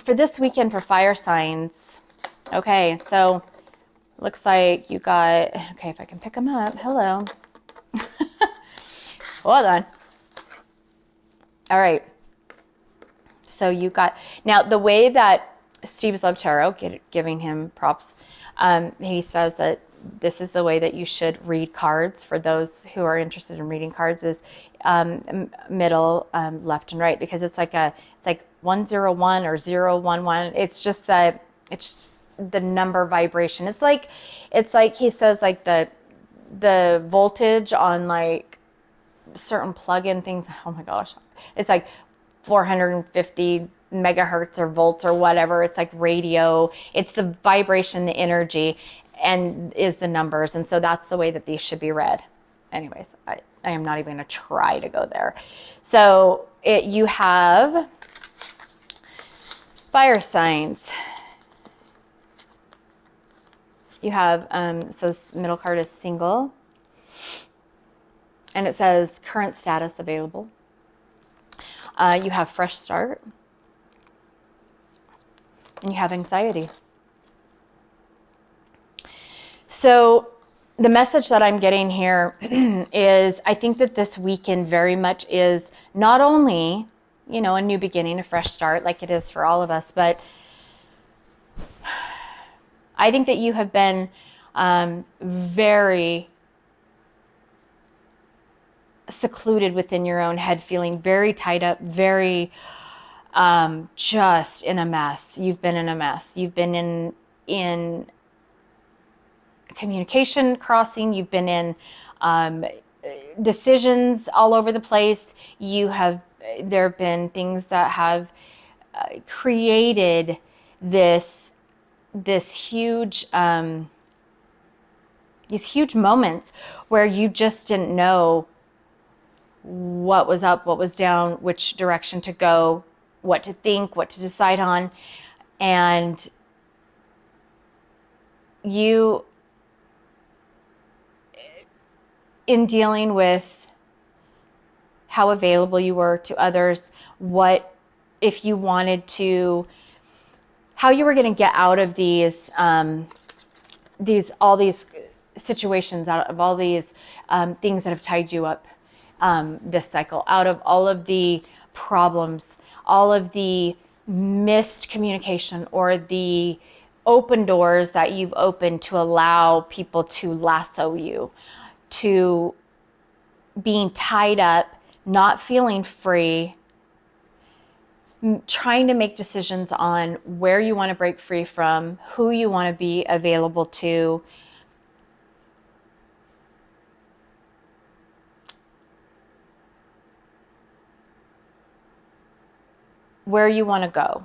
for this weekend for fire signs. Okay, so looks like you got, okay, if I can pick them up. Hello. Hold on. All right. So you got, now the way that Steve's Love Tarot, giving him props, he says that this is the way that you should read cards for those who are interested in reading cards is middle, left and right, because it's like 101 or 011. It's just the number vibration. It's like he says, like the voltage on like certain plug-in things. Oh my gosh, it's like 450 megahertz or volts or whatever. It's like radio. It's the vibration, the energy, and is the numbers. And so that's the way that these should be read. Anyways, I am not even going to try to go there. So you have fire signs. You have, so middle card is single. And it says current status available. You have fresh start. And you have anxiety. So the message that I'm getting here is, I think that this weekend very much is not only, you know, a new beginning, a fresh start, like it is for all of us, but I think that you have been very secluded within your own head, feeling very tied up, very just in a mess. You've been in a mess. You've been in communication crossing. You've been in decisions all over the place. There have been things that have created this huge, these huge moments where you just didn't know what was up, what was down, which direction to go, what to think, what to decide on. And you, in dealing with how available you were to others, what if you wanted to, how you were going to get out of all these situations, out of all these things that have tied you up this cycle, out of all of the problems, all of the missed communication, or the open doors that you've opened to allow people to lasso you, to being tied up, not feeling free, trying to make decisions on where you want to break free from, who you want to be available to. Where you want to go.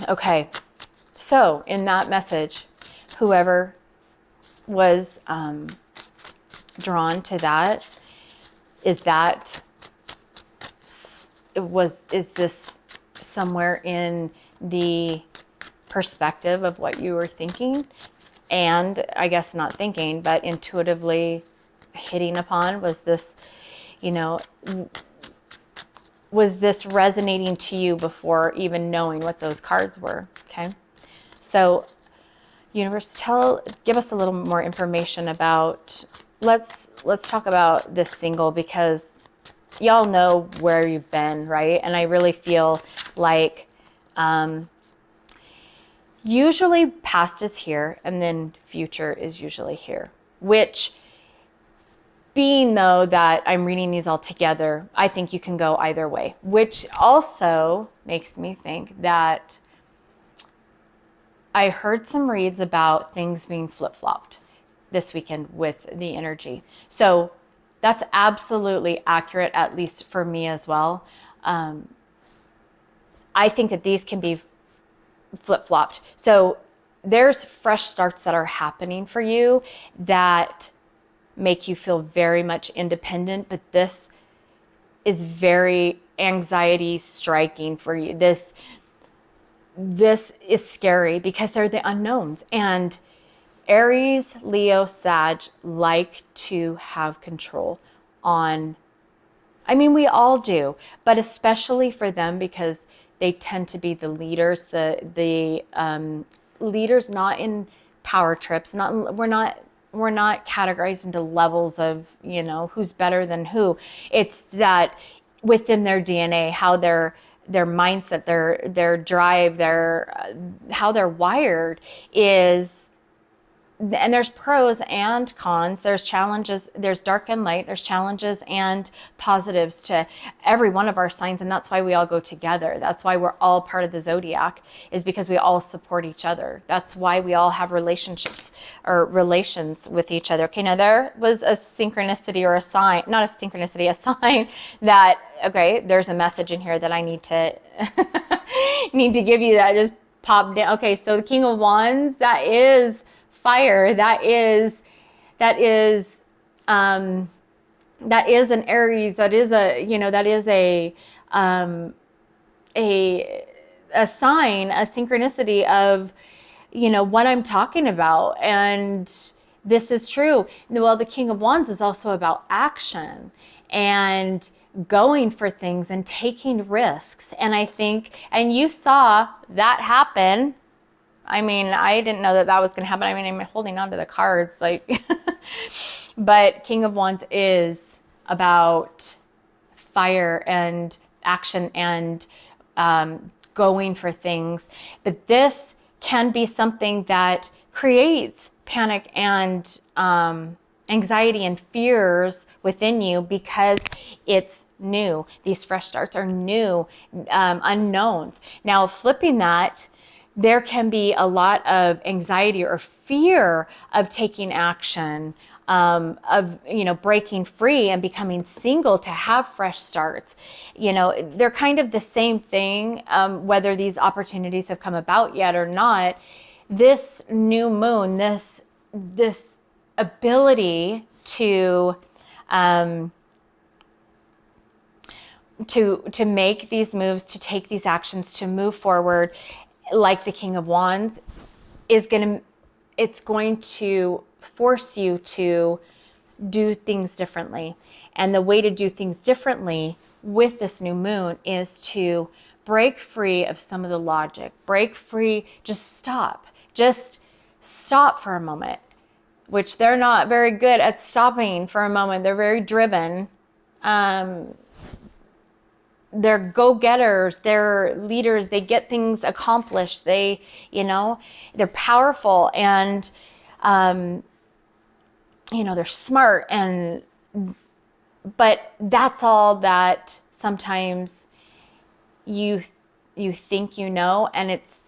Okay, so in that message, whoever was drawn to that, is this somewhere in the perspective of what you were thinking? And I guess not thinking, but intuitively hitting upon, was this, you know, was this resonating to you before even knowing what those cards were? Okay. So universe, give us a little more information about, let's talk about this single, because y'all know where you've been, right? And I really feel like usually past is here and then future is usually here, which, being though that I'm reading these all together, I think you can go either way, which also makes me think that I heard some reads about things being flip-flopped this weekend with the energy. So that's absolutely accurate, at least for me as well. I think that these can be flip-flopped. So there's fresh starts that are happening for you that make you feel very much independent, but this is very anxiety striking for you. This is scary because they're the unknowns, and Aries, Leo, Sag like to have control on I mean, we all do, but especially for them because they tend to be the leaders, the leaders, not in power trips. We're not categorized into levels of, you know, who's better than who. It's that within their DNA, how their mindset, their drive, how they're wired is. And there's pros and cons, there's challenges, there's dark and light, there's challenges and positives to every one of our signs. And that's why we all go together. That's why we're all part of the zodiac, is because we all support each other. That's why we all have relationships or relations with each other. Okay, now there was a synchronicity or a sign, not a synchronicity, a sign that, okay, there's a message in here that I need to give you that just popped down. Okay, so the King of Wands, that is fire. That is an Aries. That is a, you know, that is a sign, a synchronicity of, you know, what I'm talking about. And this is true. Well, the King of Wands is also about action and going for things and taking risks. And I think, and you saw that happen. I mean, I didn't know that was going to happen. I mean, I'm holding on to the cards, like, but King of Wands is about fire and action and going for things. But this can be something that creates panic and anxiety and fears within you because it's new. These fresh starts are new, unknowns. Now, flipping that, there can be a lot of anxiety or fear of taking action, of, you know, breaking free and becoming single to have fresh starts. You know, they're kind of the same thing, whether these opportunities have come about yet or not. This new moon, this ability to make these moves, to take these actions, to move forward, like the King of Wands, it's going to force you to do things differently. And the way to do things differently with this new moon is to break free of some of the logic, break free, just stop for a moment, which they're not very good at stopping for a moment. They're very driven. They're go-getters, they're leaders, they get things accomplished, they, you know, they're powerful and, you know, they're smart, but that's all that sometimes you think you know, and it's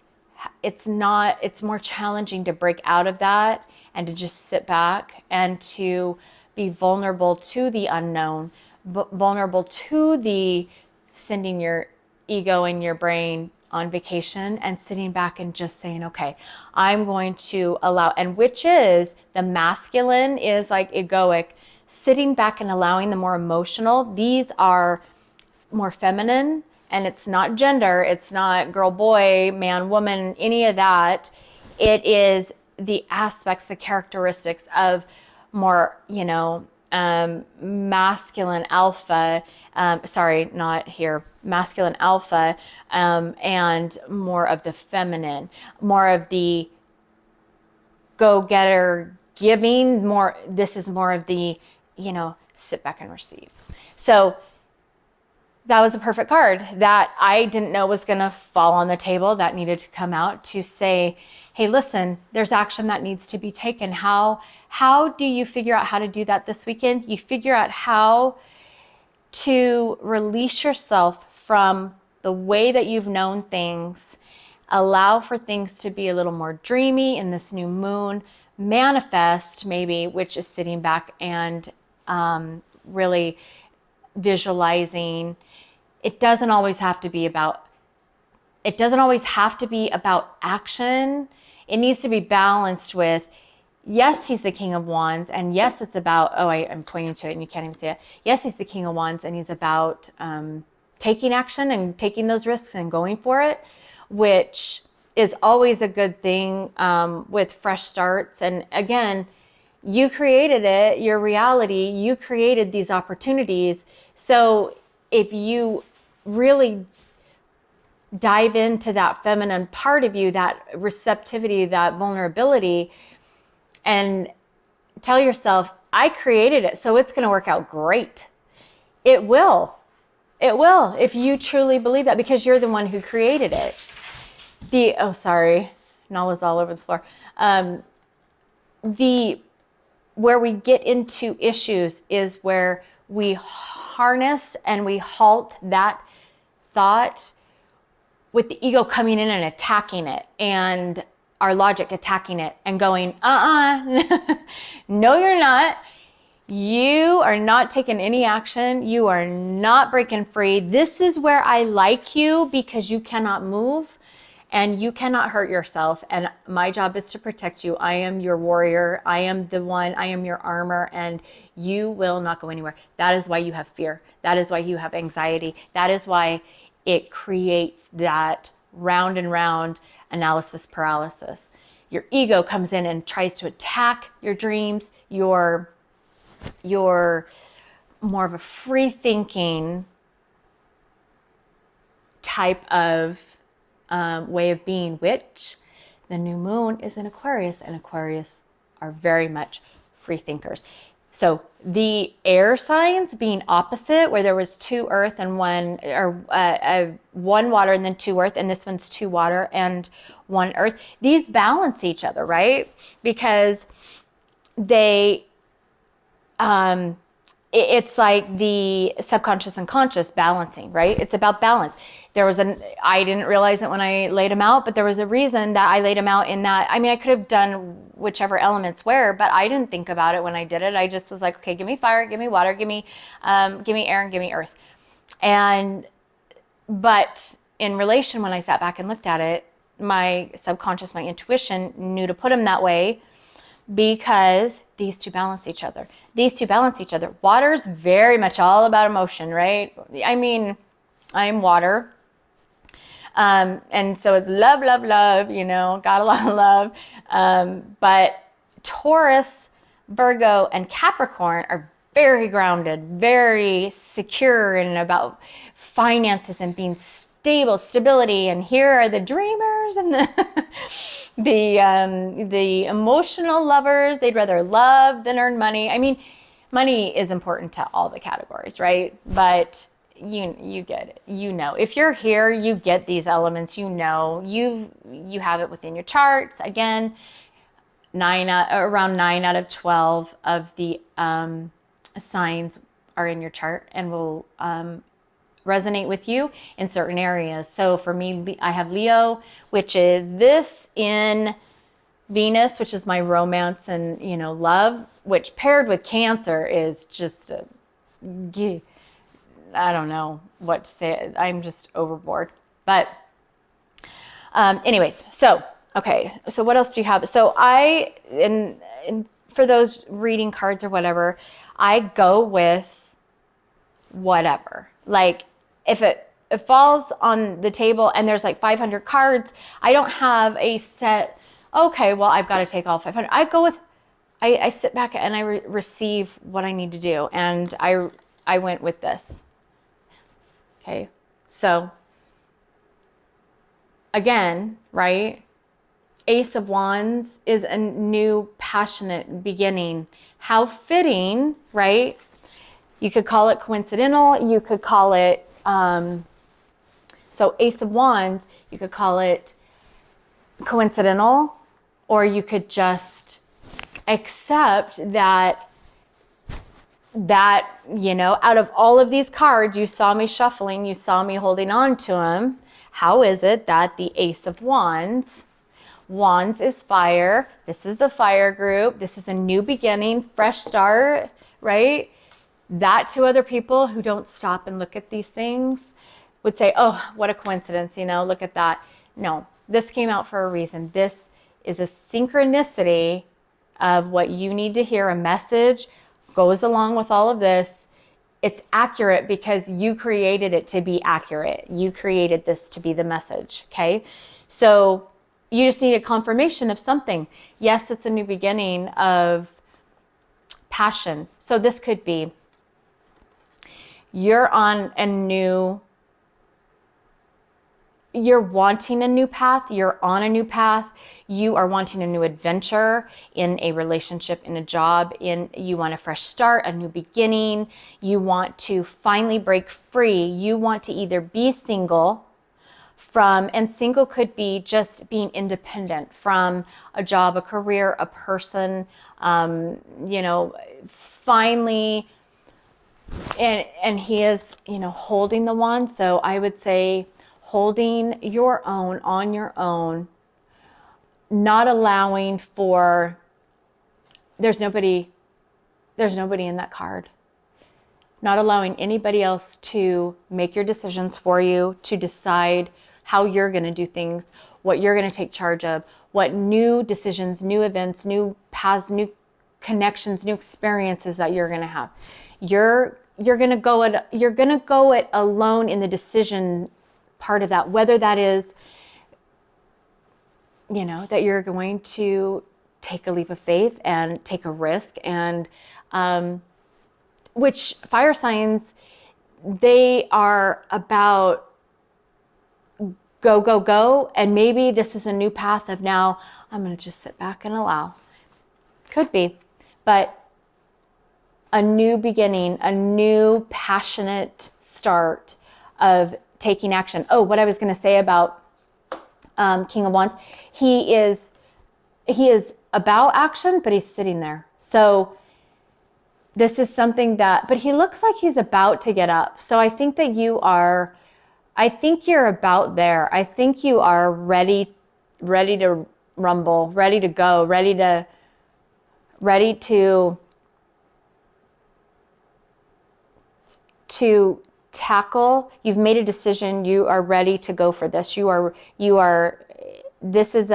not, it's more challenging to break out of that and to just sit back and to be vulnerable to the unknown, vulnerable to the sending your ego and your brain on vacation and sitting back and just saying, okay, I'm going to allow, and which is the masculine is like egoic, sitting back and allowing the more emotional. These are more feminine, and it's not gender. It's not girl, boy, man, woman, any of that. It is the aspects, the characteristics of more, you know, masculine alpha, masculine alpha, and more of the feminine, more of the go-getter giving, this is more of the, you know, sit back and receive. So that was a perfect card that I didn't know was going to fall on the table, that needed to come out to say, hey, listen, there's action that needs to be taken. How do you figure out how to do that this weekend? You figure out how to release yourself from the way that you've known things, allow for things to be a little more dreamy in this new moon, manifest maybe, which is sitting back and really visualizing. It doesn't always have to be about action. It needs to be balanced with, yes, he's the King of Wands, and yes, it's about, I'm pointing to it and you can't even see it. Yes, he's the King of Wands, and he's about taking action and taking those risks and going for it, which is always a good thing with fresh starts. And again, you created it, your reality, you created these opportunities. So if you really dive into that feminine part of you, that receptivity, that vulnerability, and tell yourself, I created it, so it's going to work out great. It will. It will, if you truly believe that, because you're the one who created it. Oh, sorry. Nala's all over the floor. Where we get into issues is where we harness and we halt that thought with the ego coming in and attacking it, and our logic attacking it and going, no, you're not. You are not taking any action. You are not breaking free. This is where I like you, because you cannot move and you cannot hurt yourself. And my job is to protect you. I am your warrior. I am the one. I am your armor, and you will not go anywhere. That is why you have fear. That is why you have anxiety. That is why it creates that round and round analysis paralysis. Your ego comes in and tries to attack your dreams, your more of a free thinking type of way of being, which the new moon is in Aquarius, and Aquarius are very much free thinkers. So the air signs being opposite, where there was 2 earth and 1, or 1 water and then 2 earth, and this one's 2 water and 1 earth, these balance each other, right? Because they it's like the subconscious and conscious balancing, right? It's about balance. I didn't realize it when I laid them out, but there was a reason that I laid them out in that. I mean, I could have done whichever elements were, but I didn't think about it when I did it. I just was like, okay, give me fire, give me water, give me air, and give me earth. But in relation, when I sat back and looked at it, my subconscious, my intuition knew to put them that way, because these two balance each other. These two balance each other. Water's very much all about emotion, right? I mean, I'm water. And so it's love, love, love, got a lot of love. But Taurus, Virgo, and Capricorn are very grounded, very secure, and about finances and being stable, stability. And here are the dreamers and the emotional lovers. They'd rather love than earn money. I mean, money is important to all the categories, right? But you get it. If you're here, you get these elements. You have it within your charts. Again, around 9 out of 12 of the signs are in your chart and will resonate with you in certain areas. So for me, I have Leo, which is this in Venus, which is my romance and love, which paired with Cancer is just I don't know what to say. I'm just overboard. But anyways, so what else do you have? So for those reading cards or whatever, I go with whatever. Like if it falls on the table and there's like 500 cards, I don't have a set, okay, well, I've got to take all 500. I go with, I sit back and I receive what I need to do. And I went with this. Okay, so again, right? Ace of Wands is a new passionate beginning. How fitting, right? You could call it coincidental. You could call it, so Ace of Wands, you could call it coincidental, or you could just accept that out of all of these cards, you saw me shuffling, you saw me holding on to them. How is it that the Ace of Wands is fire? This is the fire group. This is a new beginning, fresh start, right? That to other people who don't stop and look at these things would say, oh, what a coincidence, look at that. No, this came out for a reason. This is a synchronicity of what you need to hear. A message goes along with all of this. It's accurate because you created it to be accurate. You created this to be the message, okay? So you just need a confirmation of something. Yes, it's a new beginning of passion. So this could be, You're on a new, you're wanting a new path. You're on a new path. You are wanting a new adventure in a relationship, in a job, you want a fresh start, a new beginning. You want to finally break free. You want to either be single from, and single could be just being independent from a job, a career, a person, finally, and he is, holding the wand. So I would say holding your own on your own, not allowing for, there's nobody in that card. Not allowing anybody else to make your decisions for you, to decide how you're going to do things, what you're going to take charge of, what new decisions, new events, new paths, new connections, new experiences that you're going to have. You're going to go it alone in the decision part of that, whether that is, that you're going to take a leap of faith and take a risk, and which fire signs, they are about go, go, go. And maybe this is a new path of now I'm going to just sit back and allow. Could be, but a new beginning, a new passionate start of taking action. Oh, what I was going to say about King of Wands, he is about action, but he's sitting there. So this is something that, but he looks like he's about to get up. So I think that you're about there. I think you are ready to rumble, ready to go, ready to tackle. You've made a decision. You are ready to go for this. This is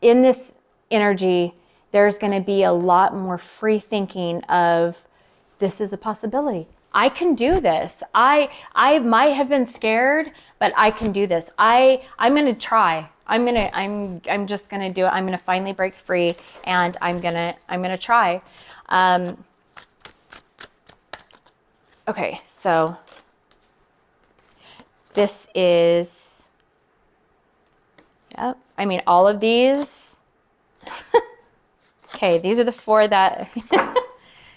in this energy, there's going to be a lot more free thinking of, this is a possibility. I can do this. I might have been scared, but I can do this. I'm going to try. I'm just going to do it. I'm going to finally break free, and I'm going to try. Okay, so this is, yep. I mean, all of these. Okay, these are the four that,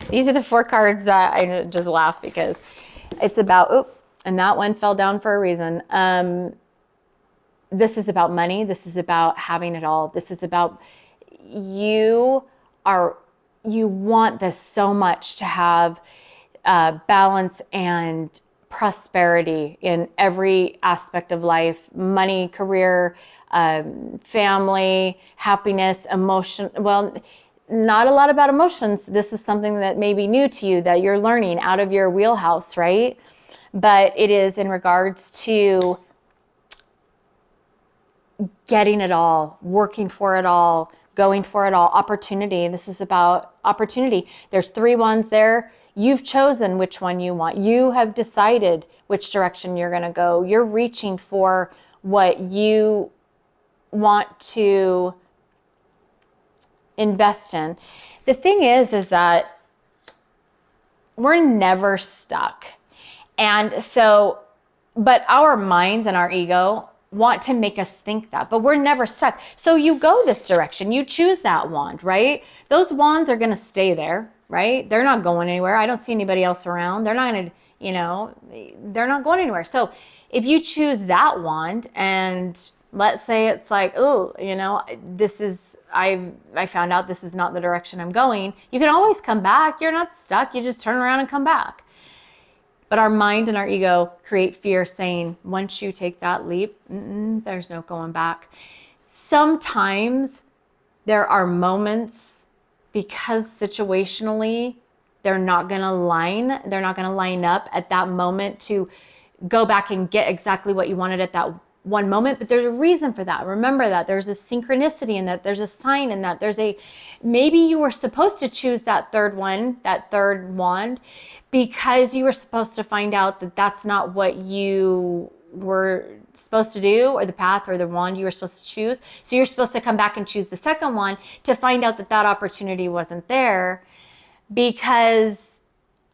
these are the four cards that I just laugh because it's about, and that one fell down for a reason. This is about money. This is about having it all. This is about, you want this so much to have balance and prosperity in every aspect of life, money, career, family, happiness, emotion. Well, not a lot about emotions. This is something that may be new to you, that you're learning out of your wheelhouse, right? But it is in regards to getting it all, working for it all, going for it all, opportunity. This is about opportunity. There's 3 ones there. You've chosen which one you want. You have decided which direction you're going to go. You're reaching for what you want to invest in. The thing is that we're never stuck. And so, but our minds and our ego want to make us think that, but we're never stuck. So you go this direction, you choose that wand, right? Those wands are going to stay there, right? They're not going anywhere. I don't see anybody else around. They're not going to, they're not going anywhere. So if you choose that wand, and let's say it's like, this is, I found out this is not the direction I'm going. You can always come back. You're not stuck. You just turn around and come back. But our mind and our ego create fear, saying, once you take that leap, there's no going back. Sometimes there are moments, because situationally they're not going to line up at that moment to go back and get exactly what you wanted at that one moment, but there's a reason for that. Remember that there's a synchronicity in that, there's a sign in that, maybe you were supposed to choose that third wand, because you were supposed to find out that that's not what you were supposed to do, or the path or the wand you were supposed to choose. So you're supposed to come back and choose the second one to find out that that opportunity wasn't there because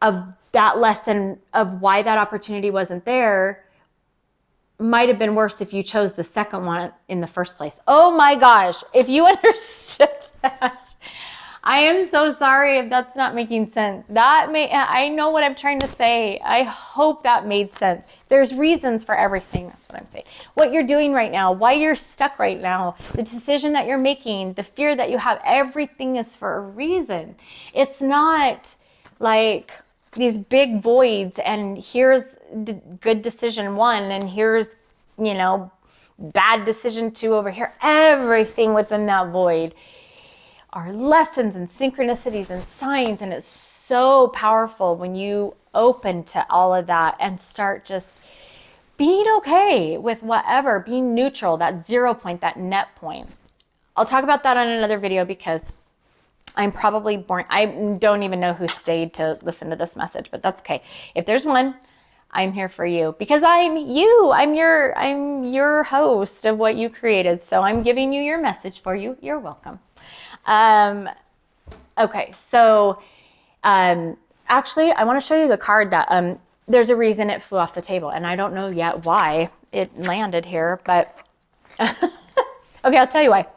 of that lesson of why that opportunity wasn't there might have been worse if you chose the second one in the first place. Oh my gosh, if you understood that, I am so sorry if that's not making sense. I know what I'm trying to say. I hope that made sense. There's reasons for everything. That's what I'm saying. What you're doing right now, why you're stuck right now, the decision that you're making, the fear that you have, everything is for a reason. It's not like these big voids and here's good decision 1 and here's, bad decision 2 over here. Everything within that void are lessons and synchronicities and signs, and it's so powerful when you open to all of that and start just being okay with whatever, being neutral, that 0 point, that net point. I'll talk about that on another video because I'm probably boring. I don't even know who stayed to listen to this message, but that's okay. If there's one, I'm here for you because I'm you. I'm your host of what you created. So I'm giving you your message for you. You're welcome. Okay. So, actually I want to show you the card that, there's a reason it flew off the table and I don't know yet why it landed here, but okay, I'll tell you why.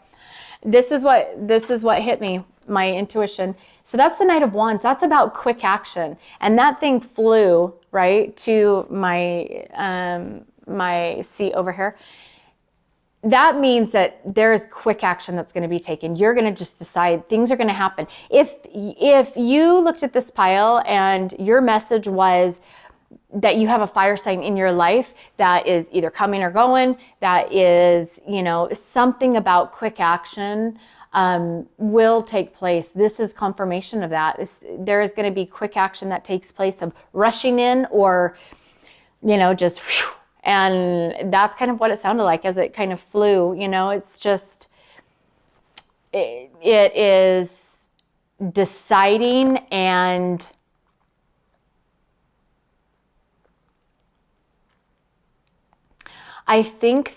This is what hit me, my intuition. So that's the Knight of Wands. That's about quick action. And that thing flew right to my, my seat over here. That means that there's quick action that's going to be taken. You're going to just decide things are going to happen. If you looked at this pile and your message was that you have a fire sign in your life that is either coming or going, that is, something about quick action will take place. This is confirmation of that. There is going to be quick action that takes place of rushing in or, just whew, and that's kind of what it sounded like as it kind of flew. It's just, it is deciding and I think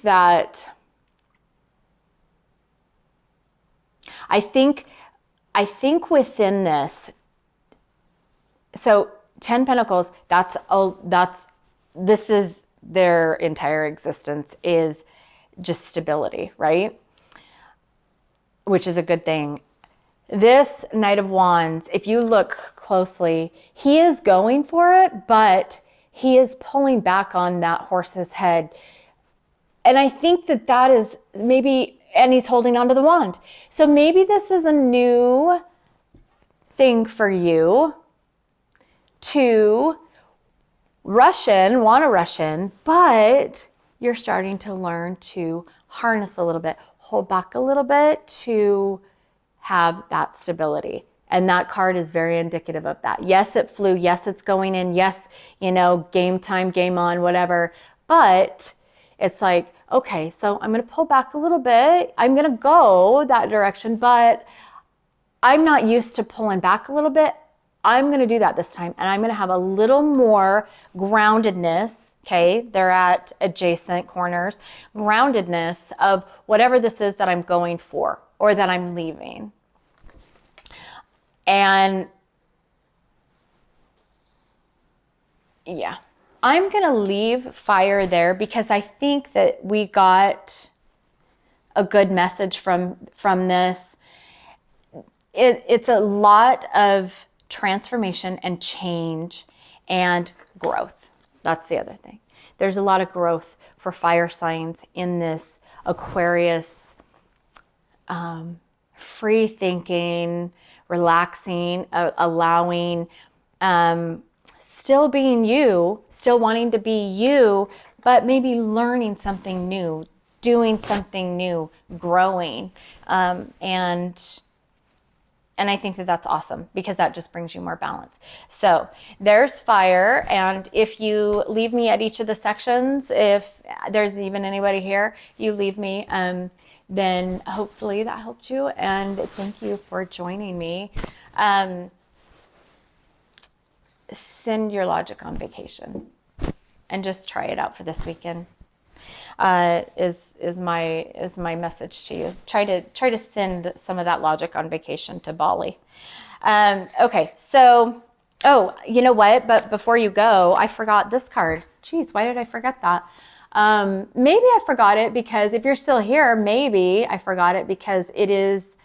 within this, so 10 Pentacles, this is their entire existence is just stability, right? Which is a good thing. This Knight of Wands, if you look closely, he is going for it, but he is pulling back on that horse's head. And I think that is maybe, and he's holding onto the wand. So maybe this is a new thing for you to want to rush in, but you're starting to learn to harness a little bit, hold back a little bit to have that stability. And that card is very indicative of that. Yes, it flew. Yes, it's going in. Yes, game time, game on, whatever. But it's like, okay, so I'm going to pull back a little bit. I'm going to go that direction, but I'm not used to pulling back a little bit. I'm going to do that this time. And I'm going to have a little more groundedness. Okay, they're at adjacent corners. Groundedness of whatever this is that I'm going for or that I'm leaving. And yeah, I'm going to leave fire there because I think that we got a good message from this. It's a lot of transformation and change and growth. That's the other thing. There's a lot of growth for fire signs in this Aquarius, free thinking, relaxing, allowing, still being you, still wanting to be you, but maybe learning something new, doing something new, growing. And I think that that's awesome because that just brings you more balance. So there's fire. And if you leave me at each of the sections, if there's even anybody here, you leave me, then hopefully that helped you. And thank you for joining me. Send your logic on vacation and just try it out for this weekend. Is my message to you. Try to send some of that logic on vacation to Bali. Okay, so Oh, you know what? But before you go, I forgot this card. Jeez, why did I forget that? Maybe I forgot it because if you're still here, maybe I forgot it because it is,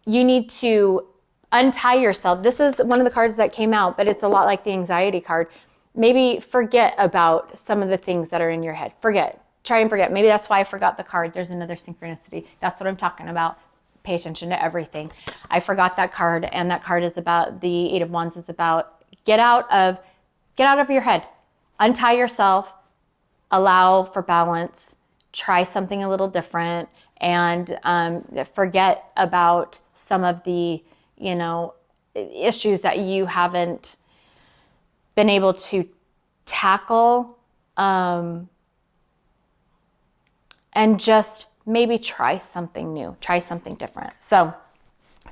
you need to untie yourself. This is one of the cards that came out, but it's a lot like the anxiety card. Maybe forget about some of the things that are in your head. Forget. Try and forget. Maybe that's why I forgot the card. There's another synchronicity. That's what I'm talking about. Pay attention to everything. I forgot that card, and that card is about, the Eight of Wands is about get out of your head. Untie yourself. Allow for balance. Try something a little different, and forget about some of the, you know, issues that you haven't been able to tackle, and just maybe try something new, try something different. So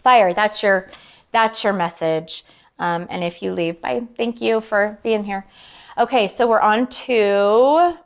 fire, that's your message. And if you leave, bye. Thank you for being here. Okay, so we're on to